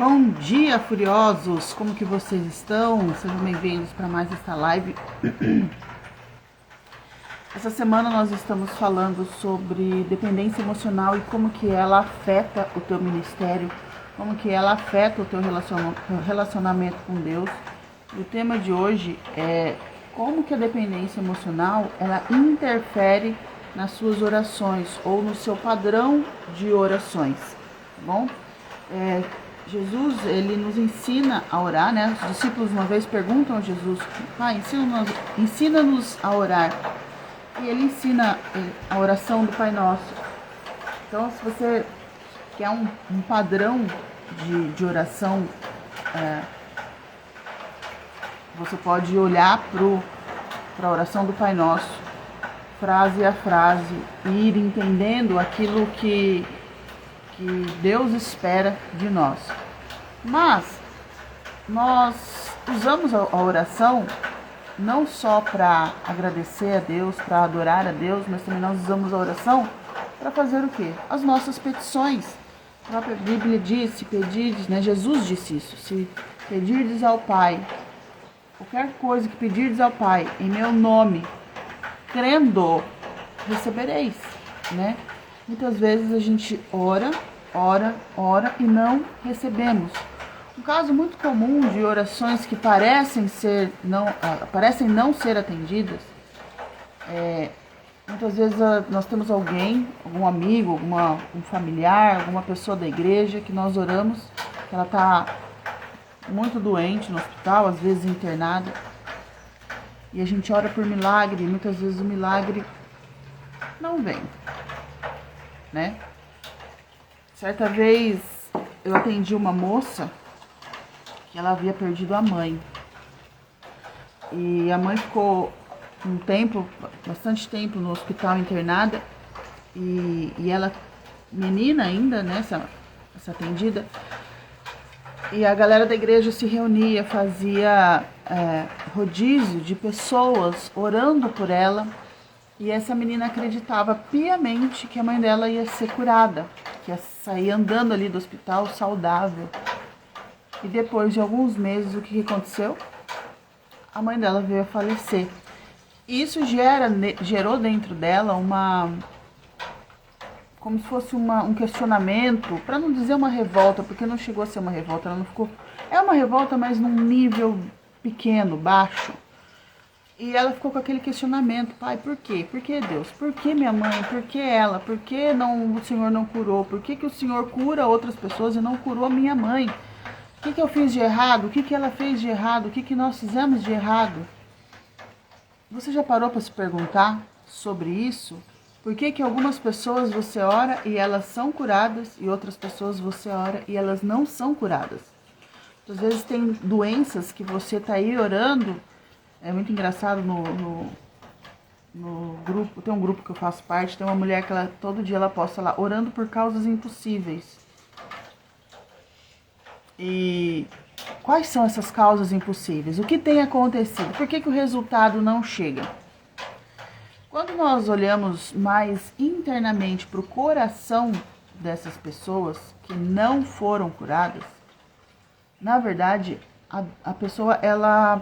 Bom dia, furiosos! Como que vocês estão? Sejam bem-vindos para mais esta live. Essa semana nós estamos falando sobre dependência emocional e como que ela afeta o teu ministério, como que ela afeta o teu relacionamento com Deus. E o tema de hoje é como que a dependência emocional ela interfere nas suas orações ou no seu padrão de orações, tá bom? Jesus, ele nos ensina a orar, né? Os discípulos uma vez perguntam a Jesus, Pai, ensina-nos a orar. E ele ensina a oração do Pai Nosso. Então, se você quer um padrão de oração, você pode olhar para a oração do Pai Nosso, frase a frase, e ir entendendo aquilo que Deus espera de nós. Mas nós usamos a oração não só para agradecer a Deus, para adorar a Deus, mas também nós usamos a oração para fazer o quê? As nossas petições. A própria Bíblia diz, se pedirdes, né? Jesus disse isso, se pedirdes ao Pai, qualquer coisa que pedirdes ao Pai, em meu nome, crendo, recebereis, né? Muitas vezes a gente ora e não recebemos. Um caso muito comum de orações que parecem não ser atendidas, muitas vezes nós temos alguém, algum amigo, um familiar, alguma pessoa da igreja que nós oramos, que ela está muito doente no hospital, às vezes internada, e a gente ora por milagre, e muitas vezes o milagre não vem, né? Certa vez eu atendi uma moça que ela havia perdido a mãe. E a mãe ficou bastante tempo no hospital internada. E ela, menina ainda, né, essa atendida. E a galera da igreja se reunia, fazia rodízio de pessoas orando por ela. E essa menina acreditava piamente que a mãe dela ia ser curada, que ia sair andando ali do hospital saudável. E depois de alguns meses, o que aconteceu? A mãe dela veio a falecer. E isso gerou dentro dela como se fosse um questionamento, para não dizer uma revolta, porque não chegou a ser uma revolta, ela não ficou... É uma revolta, mas num nível pequeno, baixo. E ela ficou com aquele questionamento, Pai, por quê? Por que Deus? Por que minha mãe? Por que ela? Por que o Senhor não curou? Por que o Senhor cura outras pessoas e não curou a minha mãe? O que eu fiz de errado? O que ela fez de errado? O que nós fizemos de errado? Você já parou para se perguntar sobre isso? Por que algumas pessoas você ora e elas são curadas e outras pessoas você ora e elas não são curadas? Às vezes tem doenças que você está aí orando. É muito engraçado no grupo, tem um grupo que eu faço parte, tem uma mulher que todo dia ela posta lá, orando por causas impossíveis. E quais são essas causas impossíveis? O que tem acontecido? Por que o resultado não chega? Quando nós olhamos mais internamente para o coração dessas pessoas que não foram curadas, na verdade, a pessoa, ela...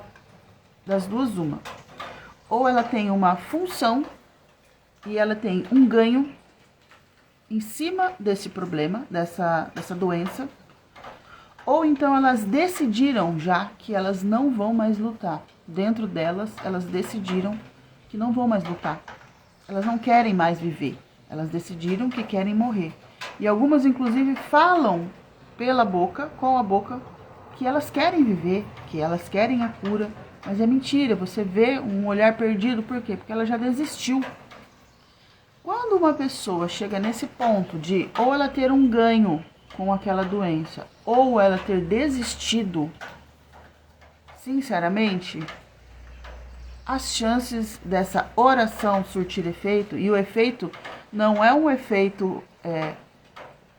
Das duas, uma. Ou ela tem uma função e ela tem um ganho em cima desse problema, dessa doença. Ou então elas decidiram já que elas não vão mais lutar. Dentro delas, elas decidiram que não vão mais lutar. Elas não querem mais viver. Elas decidiram que querem morrer. E algumas, inclusive, falam com a boca, que elas querem viver, que elas querem a cura. Mas é mentira, você vê um olhar perdido, por quê? Porque ela já desistiu. Quando uma pessoa chega nesse ponto de ou ela ter um ganho com aquela doença, ou ela ter desistido, sinceramente, as chances dessa oração surtir efeito, e o efeito não é um efeito,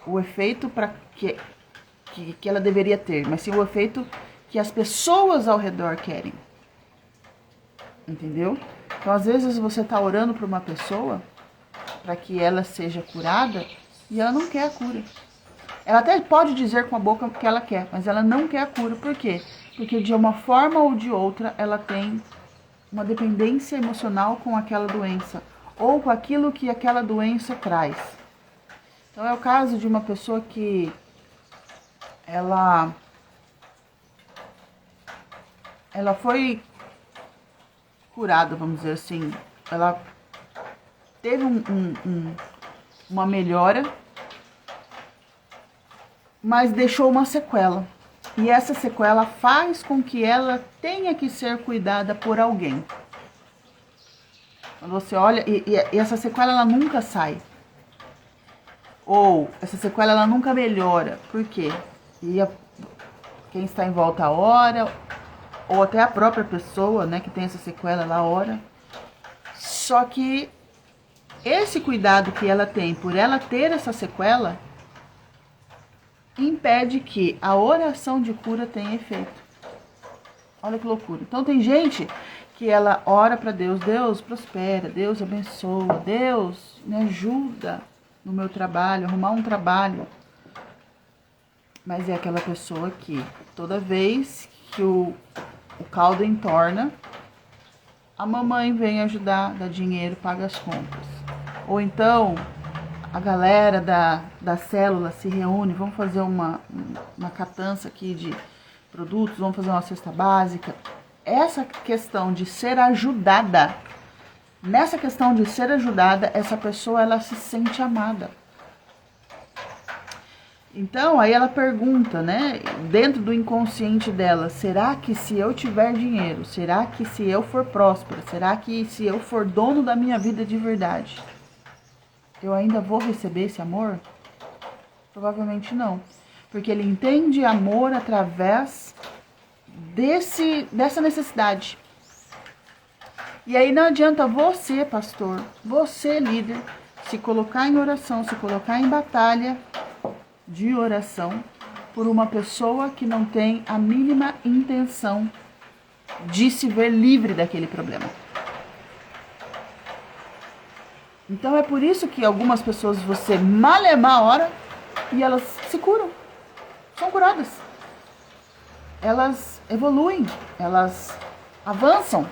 o efeito para que ela deveria ter, mas sim o efeito que as pessoas ao redor querem. Entendeu? Então, às vezes, você está orando por uma pessoa para que ela seja curada e ela não quer a cura. Ela até pode dizer com a boca o que ela quer, mas ela não quer a cura. Por quê? Porque de uma forma ou de outra ela tem uma dependência emocional com aquela doença ou com aquilo que aquela doença traz. Então é o caso de uma pessoa que ela foi curada, vamos dizer assim. Ela teve uma melhora, mas deixou uma sequela. E essa sequela faz com que ela tenha que ser cuidada por alguém. Quando você olha, e essa sequela ela nunca sai. Ou essa sequela ela nunca melhora. Por quê? Quem está em volta ora, ou até a própria pessoa, né, que tem essa sequela, ela ora. Só que esse cuidado que ela tem por ela ter essa sequela impede que a oração de cura tenha efeito. Olha que loucura. Então tem gente que ela ora para Deus, Deus prospera, Deus abençoa, Deus me ajuda no meu trabalho, arrumar um trabalho. Mas é aquela pessoa que toda vez que o caldo entorna, a mamãe vem ajudar, dá dinheiro, paga as contas. Ou então a galera da célula se reúne, vamos fazer uma catança aqui de produtos, vamos fazer uma cesta básica. Essa questão de ser ajudada, nessa questão de ser ajudada, essa pessoa ela se sente amada. Então, aí ela pergunta, né, dentro do inconsciente dela, será que se eu tiver dinheiro, será que se eu for próspera, será que se eu for dono da minha vida de verdade, eu ainda vou receber esse amor? Provavelmente não. Porque ele entende amor através dessa necessidade. E aí não adianta você, pastor, você, líder, se colocar em oração, se colocar em batalha de oração por uma pessoa que não tem a mínima intenção de se ver livre daquele problema. Então é por isso que algumas pessoas você malemar ora e elas se curam, são curadas. Elas evoluem, elas avançam,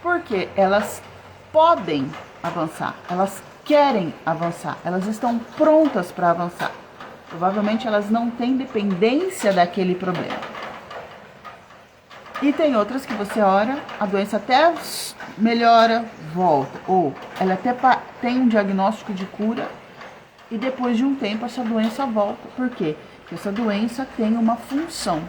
porque elas podem avançar, elas querem avançar, elas estão prontas para avançar. Provavelmente elas não têm dependência daquele problema. E tem outras que você ora, a doença até melhora, volta. Ou ela até tem um diagnóstico de cura e depois de um tempo essa doença volta. Por quê? Porque essa doença tem uma função.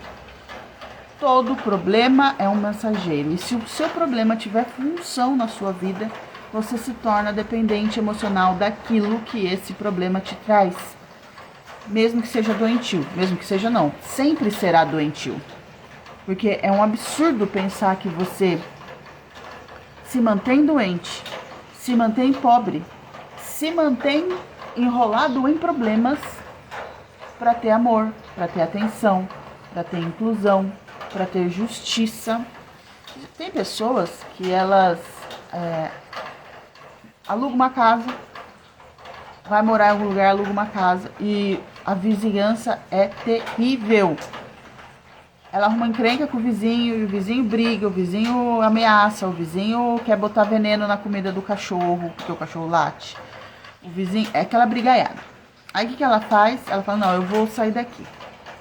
Todo problema é um mensageiro. E se o seu problema tiver função na sua vida, você se torna dependente emocional daquilo que esse problema te traz. Mesmo que seja doentio, mesmo que seja não, sempre será doentio. Porque é um absurdo pensar que você se mantém doente, se mantém pobre, se mantém enrolado em problemas para ter amor, para ter atenção, para ter inclusão, para ter justiça. Tem pessoas que elas alugam uma casa, vai morar em algum lugar, aluga uma casa e a vizinhança é terrível. Ela arruma encrenca com o vizinho e o vizinho briga, o vizinho ameaça, o vizinho quer botar veneno na comida do cachorro, porque o cachorro late. O vizinho, é aquela brigaiada. Aí o que ela faz? Ela fala, não, eu vou sair daqui.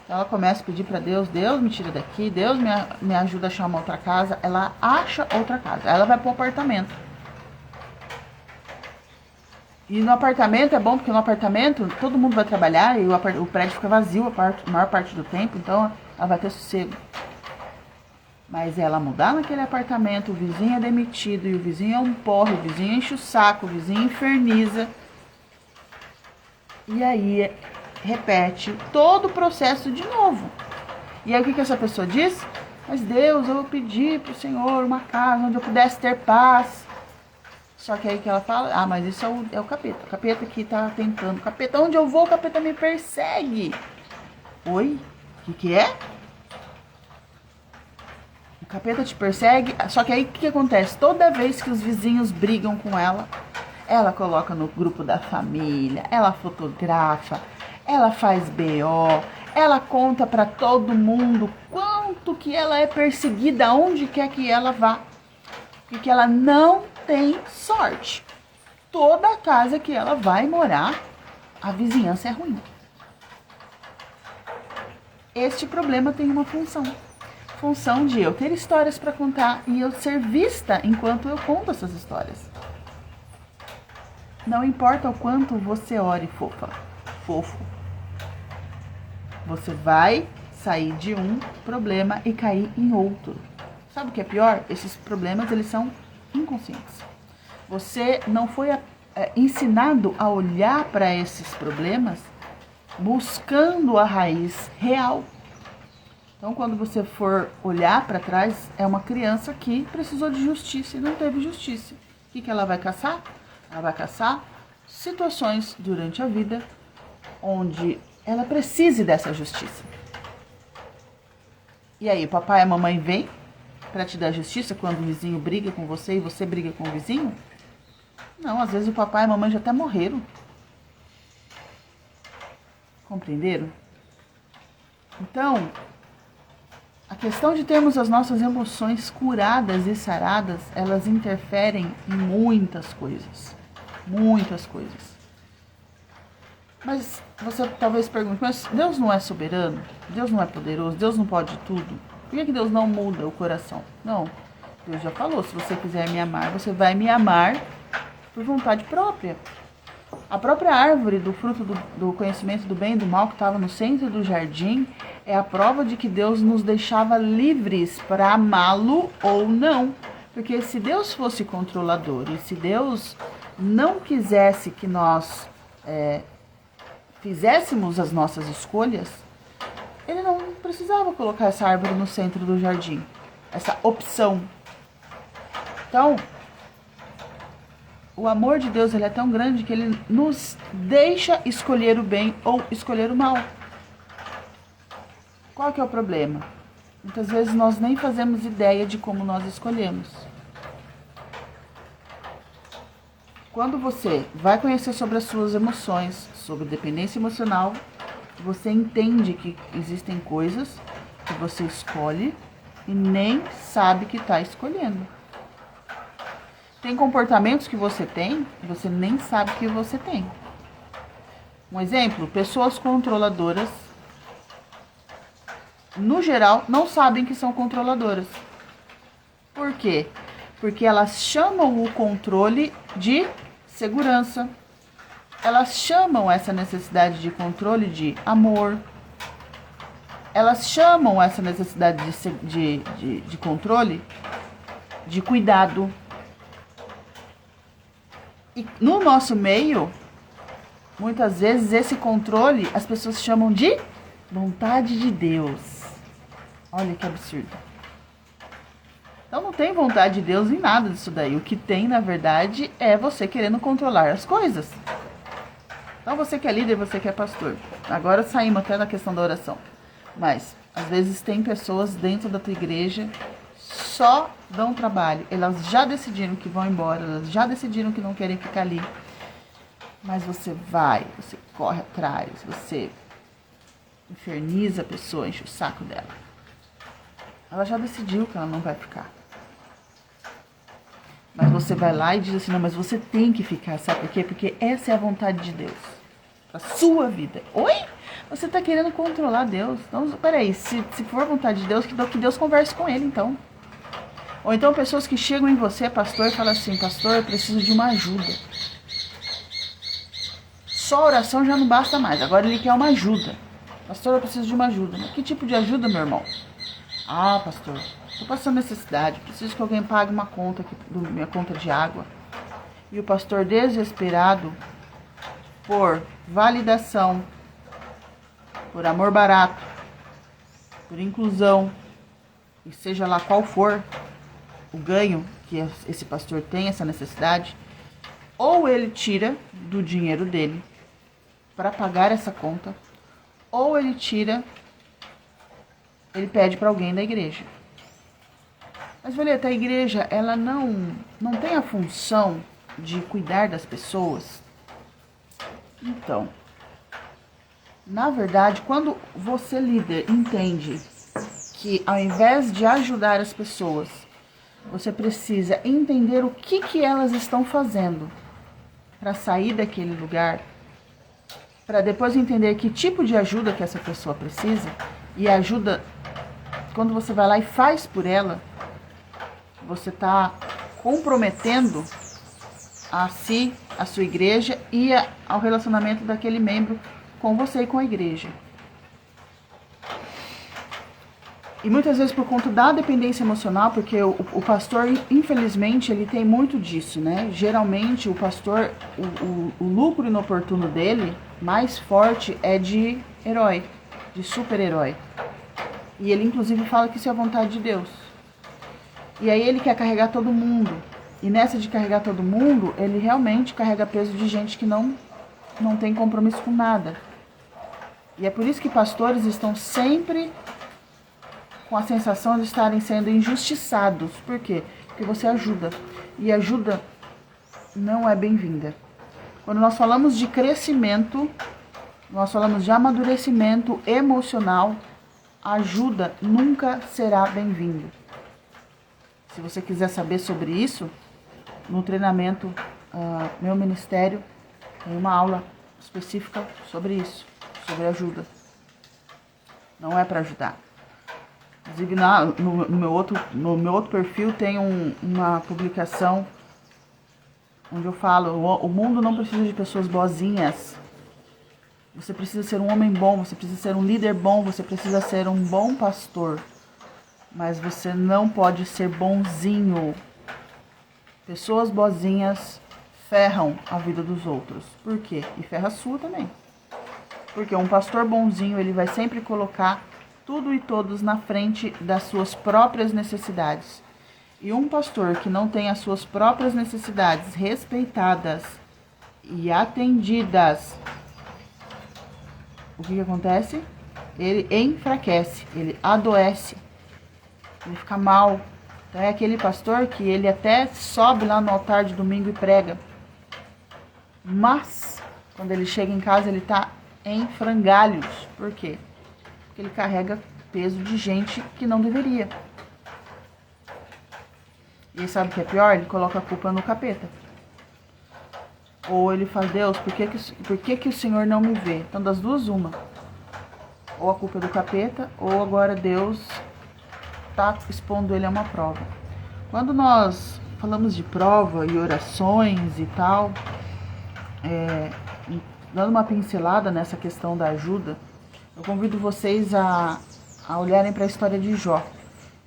Então ela começa a pedir para Deus, Deus me tira daqui, Deus me ajuda a achar uma outra casa. Ela acha outra casa, aí ela vai pro apartamento. E no apartamento é bom, porque no apartamento todo mundo vai trabalhar e o prédio fica vazio a maior parte do tempo, então ela vai ter sossego. Mas ela mudar naquele apartamento, o vizinho é demitido, e o vizinho é um porre, o vizinho enche o saco, o vizinho inferniza. E aí repete todo o processo de novo. E aí o que essa pessoa diz? Mas Deus, eu pedi pro Senhor uma casa onde eu pudesse ter paz. Só que aí que ela fala, mas isso é o capeta. O capeta que tá tentando. Capeta, onde eu vou, o capeta me persegue. Oi? O que é? O capeta te persegue. Só que aí o que acontece? Toda vez que os vizinhos brigam com ela, ela coloca no grupo da família, ela fotografa, ela faz BO, ela conta para todo mundo quanto que ela é perseguida onde quer que ela vá, porque ela não tem sorte. Toda casa que ela vai morar, a vizinhança é ruim. Este problema tem uma função de eu ter histórias para contar e eu ser vista enquanto eu conto essas histórias. Não importa o quanto você ore, fofo. Você vai sair de um problema e cair em outro. Sabe o que é pior? Esses problemas, eles são inconscientes. Você não foi ensinado a olhar para esses problemas buscando a raiz real. Então, quando você for olhar para trás, é uma criança que precisou de justiça e não teve justiça. O que ela vai caçar? Ela vai caçar situações durante a vida onde ela precise dessa justiça. E aí, o papai e a mamãe vêm para te dar justiça quando o vizinho briga com você e você briga com o vizinho? Não, às vezes o papai e a mamãe já até morreram. Compreenderam? Então, a questão de termos as nossas emoções curadas e saradas, elas interferem em muitas coisas. Muitas coisas. Mas você talvez pergunte, mas Deus não é soberano? Deus não é poderoso? Deus não pode tudo? Por que Deus não muda o coração? Não. Deus já falou, se você quiser me amar, você vai me amar por vontade própria. A própria árvore do fruto do conhecimento do bem e do mal que estava no centro do jardim é a prova de que Deus nos deixava livres para amá-lo ou não. Porque se Deus fosse controlador e se Deus não quisesse que nós fizéssemos as nossas escolhas, ele não precisava colocar essa árvore no centro do jardim, essa opção. Então, o amor de Deus, ele é tão grande que ele nos deixa escolher o bem ou escolher o mal. Qual que é o problema? Muitas vezes nós nem fazemos ideia de como nós escolhemos. Quando você vai conhecer sobre as suas emoções, sobre dependência emocional, você entende que existem coisas que você escolhe e nem sabe que está escolhendo. Tem comportamentos que você tem e você nem sabe que você tem. Um exemplo, pessoas controladoras, no geral, não sabem que são controladoras. Por quê? Porque elas chamam o controle de segurança. Elas chamam essa necessidade de controle de amor. Elas chamam essa necessidade de controle de cuidado. E no nosso meio, muitas vezes esse controle as pessoas chamam de vontade de Deus. Olha que absurdo. Então não tem vontade de Deus em nada disso daí. O que tem, na verdade, é você querendo controlar as coisas. Então você que é líder, você que é pastor. Agora saímos até da questão da oração. Mas, às vezes, tem pessoas dentro da tua igreja só dão trabalho. Elas já decidiram que vão embora, elas já decidiram que não querem ficar ali. Mas você vai, você corre atrás, você inferniza a pessoa, enche o saco dela. Ela já decidiu que ela não vai ficar. Mas você vai lá e diz assim, não, mas você tem que ficar, sabe por quê? Porque essa é a vontade de Deus. Pra sua vida. Oi? Você está querendo controlar Deus. Então, peraí, se for vontade de Deus, que Deus converse com ele, então. Ou então pessoas que chegam em você, pastor, e falam assim, pastor, eu preciso de uma ajuda. Só oração já não basta mais, agora ele quer uma ajuda. Pastor, eu preciso de uma ajuda. Mas que tipo de ajuda, meu irmão? Ah, pastor, estou passando necessidade, preciso que alguém pague uma conta aqui, minha conta de água. E o pastor desesperado por validação, por amor barato, por inclusão, e seja lá qual for o ganho que esse pastor tem, essa necessidade, ou ele tira do dinheiro dele para pagar essa conta, ou ele pede para alguém da igreja. Mas, Violeta, a igreja, ela não tem a função de cuidar das pessoas? Então, na verdade, quando você, líder, entende que ao invés de ajudar as pessoas, você precisa entender o que elas estão fazendo para sair daquele lugar, para depois entender que tipo de ajuda que essa pessoa precisa, e ajuda, quando você vai lá e faz por ela, você está comprometendo a si, a sua igreja e ao relacionamento daquele membro com você e com a igreja. E muitas vezes por conta da dependência emocional, porque o pastor, infelizmente, ele tem muito disso, né? Geralmente o pastor, o lucro inoportuno dele, mais forte, é de herói, de super-herói. E ele inclusive fala que isso é a vontade de Deus. E aí ele quer carregar todo mundo. E nessa de carregar todo mundo, ele realmente carrega peso de gente que não tem compromisso com nada. E é por isso que pastores estão sempre com a sensação de estarem sendo injustiçados. Por quê? Porque você ajuda. E ajuda não é bem-vinda. Quando nós falamos de crescimento, nós falamos de amadurecimento emocional, ajuda nunca será bem-vinda. Se você quiser saber sobre isso, no treinamento, meu ministério tem uma aula específica sobre isso, sobre ajuda. Não é para ajudar. Inclusive, no meu outro perfil tem uma publicação onde eu falo, o mundo não precisa de pessoas boazinhas. Você precisa ser um homem bom, você precisa ser um líder bom, você precisa ser um bom pastor. Mas você não pode ser bonzinho. Pessoas boazinhas ferram a vida dos outros. Por quê? E ferra a sua também. Porque um pastor bonzinho, ele vai sempre colocar tudo e todos na frente das suas próprias necessidades. E um pastor que não tem as suas próprias necessidades respeitadas e atendidas, o que acontece? Ele enfraquece, ele adoece, ele fica mal. Então é aquele pastor que ele até sobe lá no altar de domingo e prega. Mas, quando ele chega em casa, ele está em frangalhos. Por quê? Porque ele carrega peso de gente que não deveria. E sabe o que é pior? Ele coloca a culpa no capeta. Ou ele fala, Deus, por que o Senhor não me vê? Então, das duas, uma. Ou a culpa é do capeta, ou agora Deus está expondo ele a uma prova. Quando nós falamos de prova e orações e tal, dando uma pincelada nessa questão da ajuda, eu convido vocês a olharem para a história de Jó.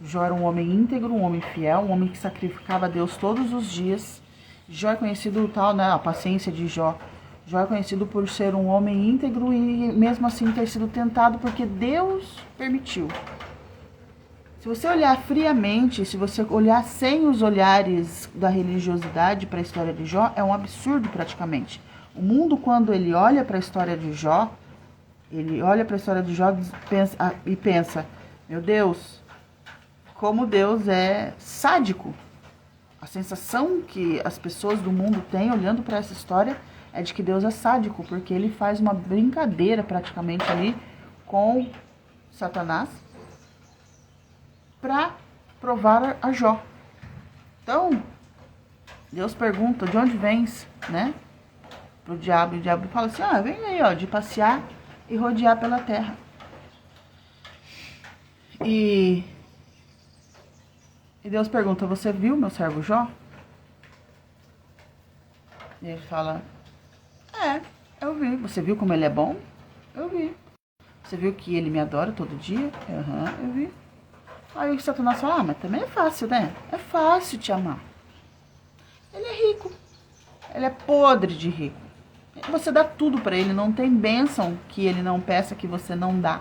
Jó era um homem íntegro, um homem fiel, um homem que sacrificava a Deus todos os dias. Jó é conhecido tal, né, a paciência de Jó. Jó é conhecido por ser um homem íntegro e mesmo assim ter sido tentado porque Deus permitiu. Se você olhar friamente, se você olhar sem os olhares da religiosidade para a história de Jó, é um absurdo praticamente. O mundo, quando ele olha para a história de Jó, ele olha para a história de Jó e pensa, meu Deus, como Deus é sádico. A sensação que as pessoas do mundo têm olhando para essa história é de que Deus é sádico, porque ele faz uma brincadeira praticamente ali com Satanás para provar a Jó. Então, Deus pergunta, de onde vens, né? Pro diabo, e o diabo fala assim, vem aí, ó, de passear e rodear pela terra. E Deus pergunta, você viu meu servo Jó? E ele fala, eu vi. Você viu como ele é bom? Eu vi. Você viu que ele me adora todo dia? Eu vi. Aí o Satanás fala, mas também é fácil, né? É fácil te amar. Ele é rico. Ele é podre de rico. Você dá tudo pra ele, não tem bênção que ele não peça, que você não dá.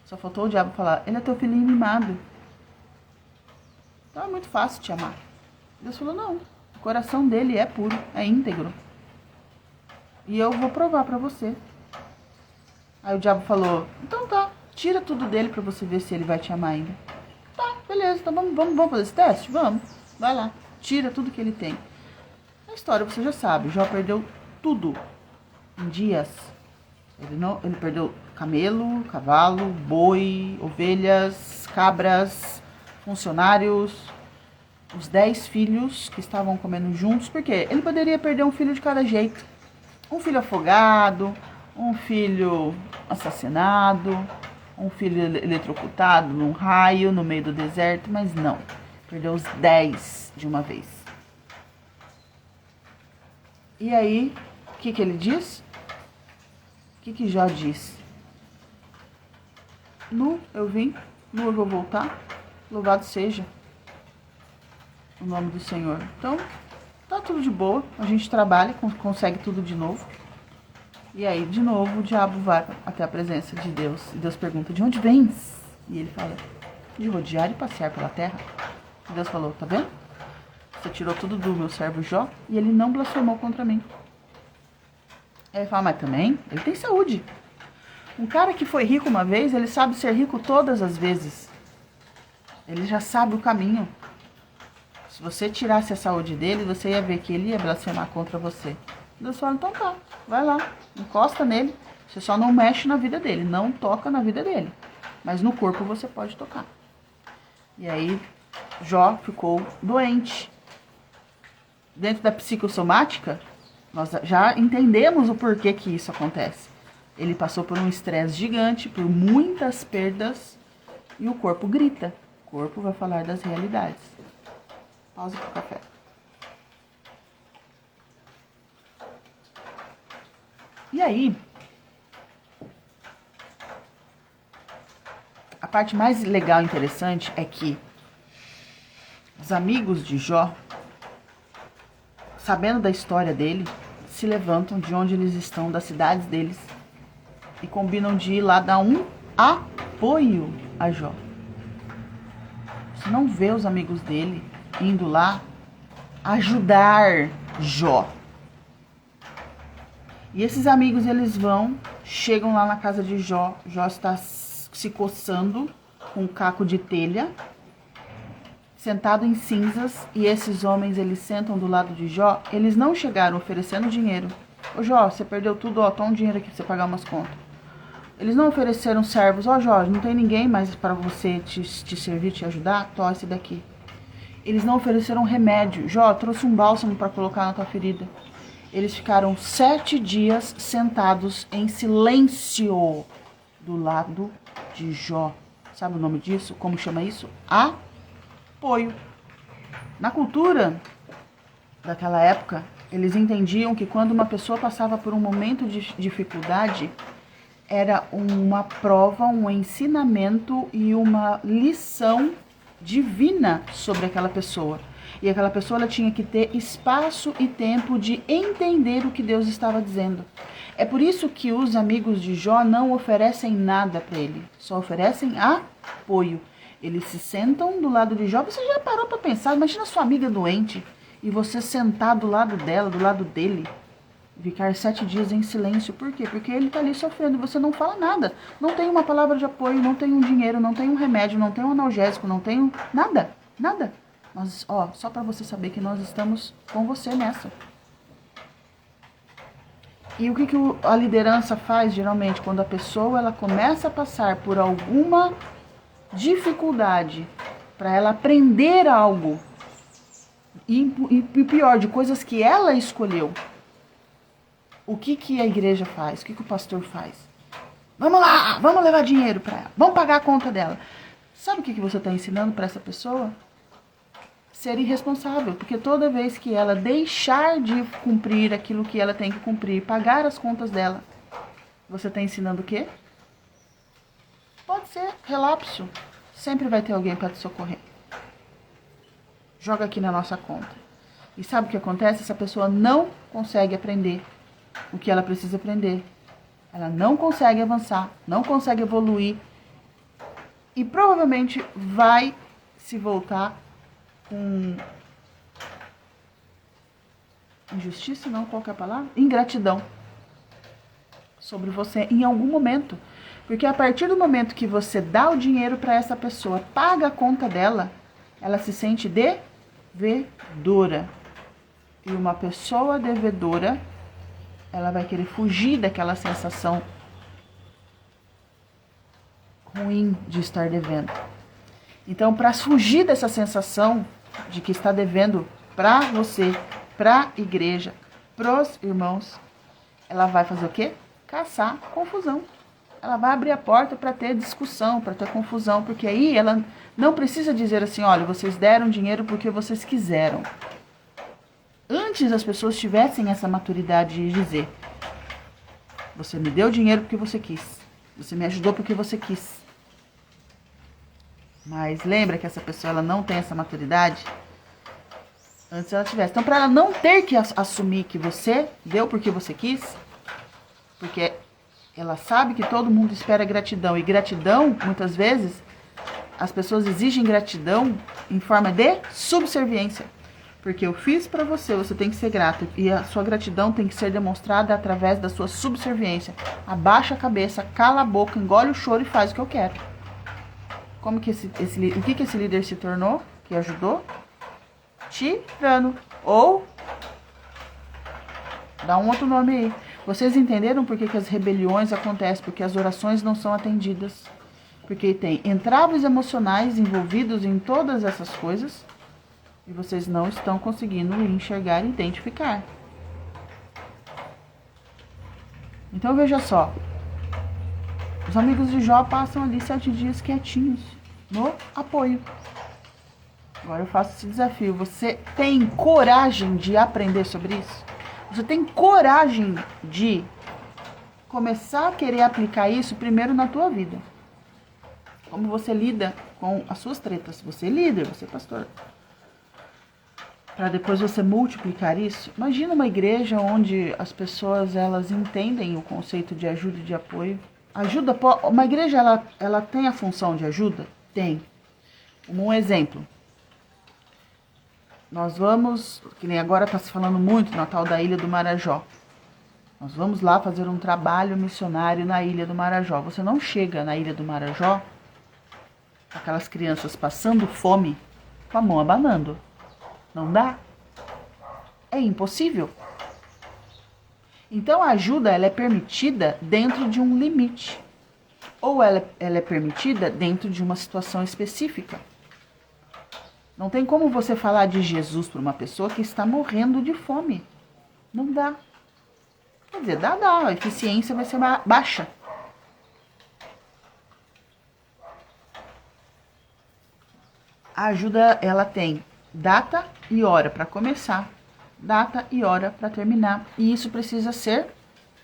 Só faltou o diabo falar, ele é teu filhinho mimado. Então é muito fácil te amar. Deus falou, não. O coração dele é puro, é íntegro. E eu vou provar pra você. Aí o diabo falou, então tá, tira tudo dele pra você ver se ele vai te amar ainda. Tá, beleza, então vamos fazer esse teste? Vamos, vai lá, tira tudo que ele tem. A história você já sabe, Jó perdeu tudo em dias. Ele perdeu camelo, cavalo, boi, ovelhas, cabras, funcionários, os 10 filhos que estavam comendo juntos. Por quê? Ele poderia perder um filho de cada jeito. Um filho afogado, um filho assassinado, um filho eletrocutado num raio no meio do deserto, mas não. Perdeu os 10 de uma vez. E aí, o que ele diz? O que Jó diz? Nu eu vim, nu eu vou voltar, louvado seja o nome do Senhor. Então, tá tudo de boa, a gente trabalha, consegue tudo de novo. E aí, de novo, o diabo vai até a presença de Deus. E Deus pergunta, de onde vens? E ele fala, de rodear e passear pela terra. E Deus falou, tá vendo? Você tirou tudo do meu servo Jó e ele não blasfemou contra mim. Aí ele fala, mas também, ele tem saúde. Um cara que foi rico uma vez, ele sabe ser rico todas as vezes. Ele já sabe o caminho. Se você tirasse a saúde dele, você ia ver que ele ia blasfemar contra você. Deus fala, então tá, vai lá, encosta nele. Você só não mexe na vida dele, não toca na vida dele. Mas no corpo você pode tocar. E aí, Jó ficou doente. Dentro da psicossomática, nós já entendemos o porquê que isso acontece. Ele passou por um estresse gigante, por muitas perdas, e o corpo grita. O corpo vai falar das realidades. Pausa para o café. E aí, a parte mais legal e interessante é que os amigos de Jó, sabendo da história dele, se levantam de onde eles estão, das cidades deles, e combinam de ir lá dar um apoio a Jó. Você não vê os amigos dele indo lá ajudar Jó. E esses amigos, eles chegam lá na casa de Jó. Jó está se coçando com um caco de telha, sentado em cinzas, e esses homens, eles sentam do lado de Jó. Eles não chegaram oferecendo dinheiro. Ô Jó, você perdeu tudo, ó, toma um dinheiro aqui pra você pagar umas contas. Eles não ofereceram servos. Ó Jó, não tem ninguém mais para você te servir, te ajudar? Tó, esse daqui. Eles não ofereceram remédio. Jó, trouxe um bálsamo para colocar na tua ferida. Eles ficaram 7 dias sentados em silêncio do lado de Jó. Sabe o nome disso? Como chama isso? Apoio. Na cultura daquela época, eles entendiam que quando uma pessoa passava por um momento de dificuldade, era uma prova, um ensinamento e uma lição divina sobre aquela pessoa. E aquela pessoa, ela tinha que ter espaço e tempo de entender o que Deus estava dizendo. É por isso que os amigos de Jó não oferecem nada para ele, só oferecem apoio. Eles se sentam do lado de Jó. Você já parou para pensar? Imagina sua amiga doente e você sentar do lado dela, do lado dele, ficar 7 dias em silêncio. Por quê? Porque ele está ali sofrendo e você não fala nada. Não tem uma palavra de apoio, não tem um dinheiro, não tem um remédio, não tem um analgésico, não tem nada, nada. Nós, só para você saber que nós estamos com você nessa. E o que a liderança faz geralmente quando a pessoa ela começa a passar por alguma dificuldade para ela aprender algo e pior, de coisas que ela escolheu? O que a igreja faz? O que o pastor faz? Vamos lá, vamos levar dinheiro para ela, vamos pagar a conta dela. Sabe o que você está ensinando para essa pessoa? Ser irresponsável, porque toda vez que ela deixar de cumprir aquilo que ela tem que cumprir, pagar as contas dela, você está ensinando o quê? Pode ser relapso. Sempre vai ter alguém para te socorrer. Joga aqui na nossa conta. E sabe o que acontece? Essa pessoa não consegue aprender o que ela precisa aprender. Ela não consegue avançar, não consegue evoluir. E provavelmente vai se voltar com injustiça, não, qual que é a palavra? Ingratidão sobre você em algum momento. Porque a partir do momento que você dá o dinheiro para essa pessoa, paga a conta dela, ela se sente devedora. E uma pessoa devedora, ela vai querer fugir daquela sensação ruim de estar devendo. Então, para fugir dessa sensação de que está devendo para você, para a igreja, pros irmãos, ela vai fazer o quê? Caçar confusão. Ela vai abrir a porta para ter discussão, para ter confusão, porque aí ela não precisa dizer assim, olha, vocês deram dinheiro porque vocês quiseram. Antes as pessoas tivessem essa maturidade de dizer, você me deu dinheiro porque você quis, você me ajudou porque você quis. Mas lembra que essa pessoa ela não tem essa maturidade? Antes ela tivesse. Então, para ela não ter que assumir que você deu porque você quis, porque ela sabe que todo mundo espera gratidão. E gratidão, muitas vezes, as pessoas exigem gratidão em forma de subserviência. Porque eu fiz para você, você tem que ser grato. E a sua gratidão tem que ser demonstrada através da sua subserviência. Abaixa a cabeça, cala a boca, engole o choro e faz o que eu quero. Como que o que esse líder se tornou? Que ajudou? Tirano. Ou, dá um outro nome aí. Vocês entenderam por que as rebeliões acontecem? Porque as orações não são atendidas. Porque tem entraves emocionais envolvidos em todas essas coisas. E vocês não estão conseguindo enxergar e identificar. Então veja só. Os amigos de Jó passam ali 7 dias quietinhos no apoio. Agora eu faço esse desafio. Você tem coragem de aprender sobre isso? Você tem coragem de começar a querer aplicar isso primeiro na tua vida? Como você lida com as suas tretas? Você é líder, você é pastor. Para depois você multiplicar isso. Imagina uma igreja onde as pessoas elas entendem o conceito de ajuda e de apoio. Ajuda, uma igreja ela tem a função de ajuda? Tem. Um exemplo. Nós vamos, que nem agora está se falando muito na tal da Ilha do Marajó. Nós vamos lá fazer um trabalho missionário na Ilha do Marajó. Você não chega na Ilha do Marajó, aquelas crianças passando fome, com a mão abanando. Não dá. É impossível. Então a ajuda ela é permitida dentro de um limite. Ou ela é permitida dentro de uma situação específica. Não tem como você falar de Jesus para uma pessoa que está morrendo de fome. Não dá. Quer dizer, dá, a eficiência vai ser baixa. A ajuda, ela tem data e hora para começar, data e hora para terminar. E isso precisa ser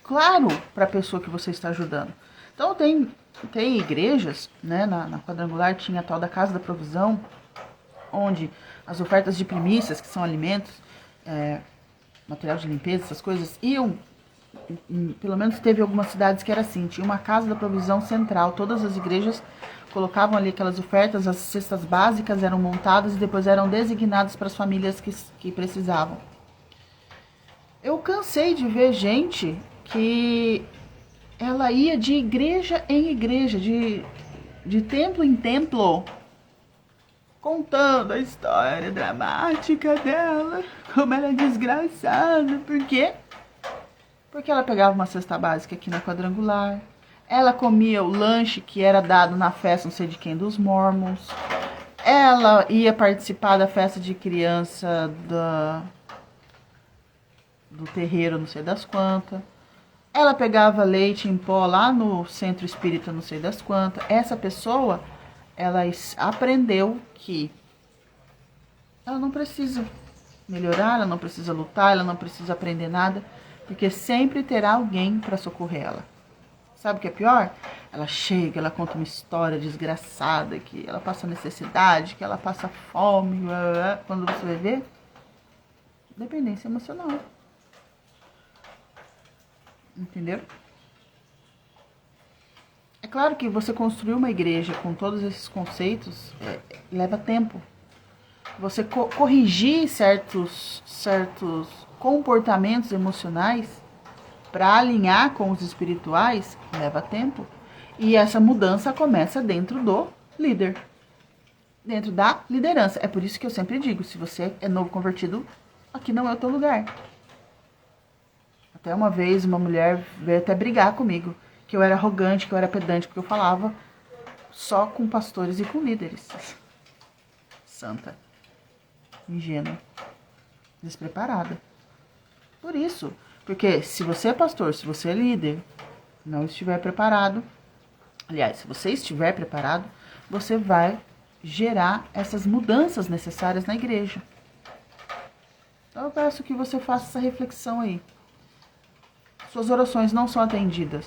claro para a pessoa que você está ajudando. Então, tem igrejas, né, na Quadrangular tinha a tal da Casa da Provisão, onde as ofertas de primícias, que são alimentos, material de limpeza, essas coisas, iam, pelo menos teve algumas cidades que era assim, tinha uma Casa da Provisão central, todas as igrejas colocavam ali aquelas ofertas, as cestas básicas eram montadas e depois eram designadas para as famílias que precisavam. Eu cansei de ver gente que ela ia de igreja em igreja, de templo em templo, contando a história dramática dela, como ela é desgraçada. Por quê? Porque ela pegava uma cesta básica aqui na Quadrangular, ela comia o lanche que era dado na festa não sei de quem, dos Mormons, ela ia participar da festa de criança do terreiro não sei das quantas, ela pegava leite em pó lá no centro espírita não sei das quantas. Essa pessoa, ela aprendeu que ela não precisa melhorar, ela não precisa lutar, ela não precisa aprender nada, porque sempre terá alguém para socorrer ela. Sabe o que é pior? Ela chega, ela conta uma história desgraçada, que ela passa necessidade, que ela passa fome, quando você vai ver, dependência emocional. Entendeu? É claro que você construir uma igreja com todos esses conceitos leva tempo. Você corrigir certos comportamentos emocionais para alinhar com os espirituais leva tempo. E essa mudança começa dentro do líder, dentro da liderança. É por isso que eu sempre digo, se você é novo convertido, aqui não é o teu lugar. Até uma vez uma mulher veio até brigar comigo, que eu era arrogante, que eu era pedante, porque eu falava só com pastores e com líderes. Santa, ingênua, despreparada. Por isso, porque se você é pastor, se você é líder, não estiver preparado, aliás, se você estiver preparado, você vai gerar essas mudanças necessárias na igreja. Então eu peço que você faça essa reflexão aí. Suas orações não são atendidas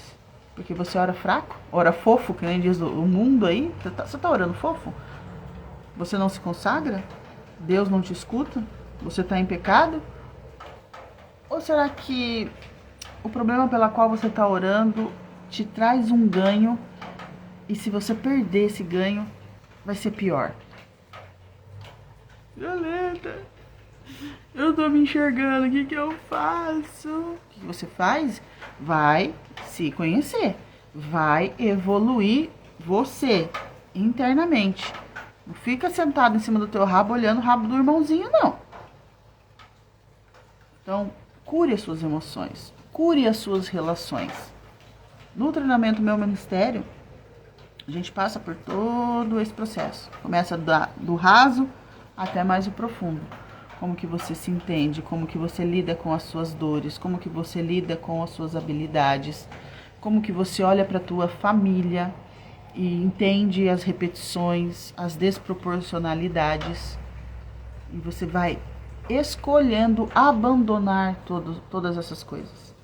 porque você ora fraco, ora fofo, que nem diz o mundo aí. Você tá orando fofo? Você não se consagra? Deus não te escuta? Você está em pecado? Ou será que o problema pela qual você está orando te traz um ganho e se você perder esse ganho, vai ser pior? Violeta, eu tô me enxergando, o que eu faço? O que você faz? Vai se conhecer, vai evoluir você internamente. Não fica sentado em cima do teu rabo olhando o rabo do irmãozinho, não. Então, cure as suas emoções, cure as suas relações. No treinamento Meu Ministério, a gente passa por todo esse processo. Começa do raso até mais o profundo. Como que você se entende, como que você lida com as suas dores, como que você lida com as suas habilidades, como que você olha para a tua família e entende as repetições, as desproporcionalidades. E você vai escolhendo abandonar todas essas coisas.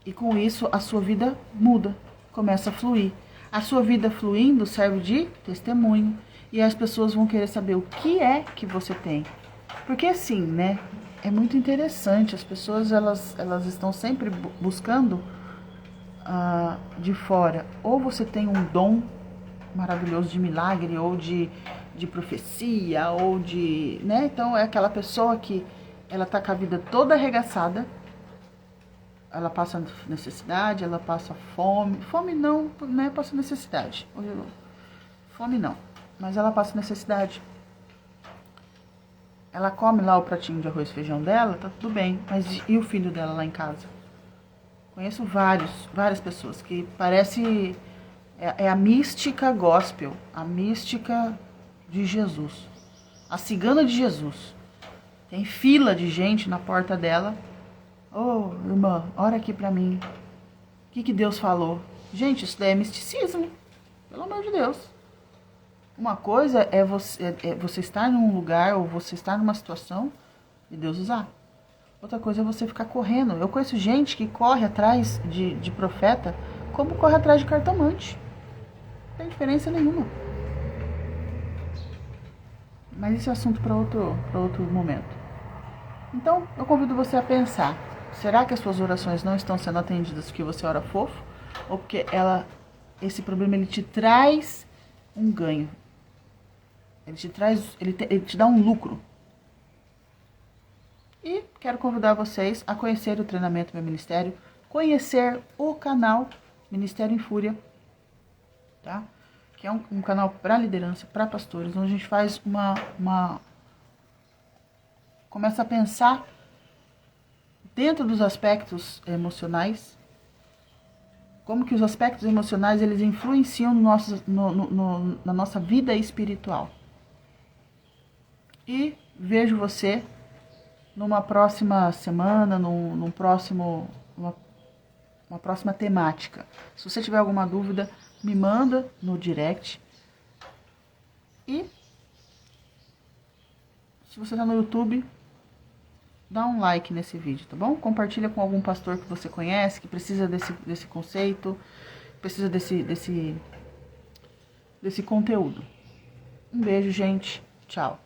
E com isso a sua vida muda, começa a fluir. A sua vida fluindo serve de testemunho. E as pessoas vão querer saber o que é que você tem. Porque assim, né? É muito interessante. As pessoas, elas estão sempre buscando de fora. Ou você tem um dom maravilhoso de milagre, ou de profecia, ou de... né? Então é aquela pessoa que ela tá com a vida toda arregaçada. Ela passa necessidade, ela passa fome. Fome não, né? Passa necessidade. Fome não. Mas ela passa necessidade. Ela come lá o pratinho de arroz e feijão dela, tá tudo bem. Mas e o filho dela lá em casa? Conheço várias pessoas que parece... É a mística gospel. A mística de Jesus. A cigana de Jesus. Tem fila de gente na porta dela. Ô, irmã, ora aqui pra mim. O que Deus falou? Gente, isso daí é misticismo. Pelo amor de Deus. Uma coisa é você estar num lugar ou você estar numa situação e Deus usar. Outra coisa é você ficar correndo. Eu conheço gente que corre atrás de profeta como corre atrás de cartomante. Não tem diferença nenhuma. Mas esse é assunto para outro momento. Então, eu convido você a pensar. Será que as suas orações não estão sendo atendidas porque você ora fofo? Ou porque esse problema ele te traz um ganho? Ele te dá um lucro. E quero convidar vocês a conhecer o treinamento Meu Ministério, conhecer o canal Ministério em Fúria, tá? Que é um canal para liderança, para pastores, onde a gente faz começa a pensar dentro dos aspectos emocionais, como que os aspectos emocionais eles influenciam na nossa vida espiritual. E vejo você numa próxima semana, uma próxima temática. Se você tiver alguma dúvida, me manda no direct. E se você está no YouTube, dá um like nesse vídeo, tá bom? Compartilha com algum pastor que você conhece, que precisa desse conceito, precisa desse conteúdo. Um beijo, gente. Tchau.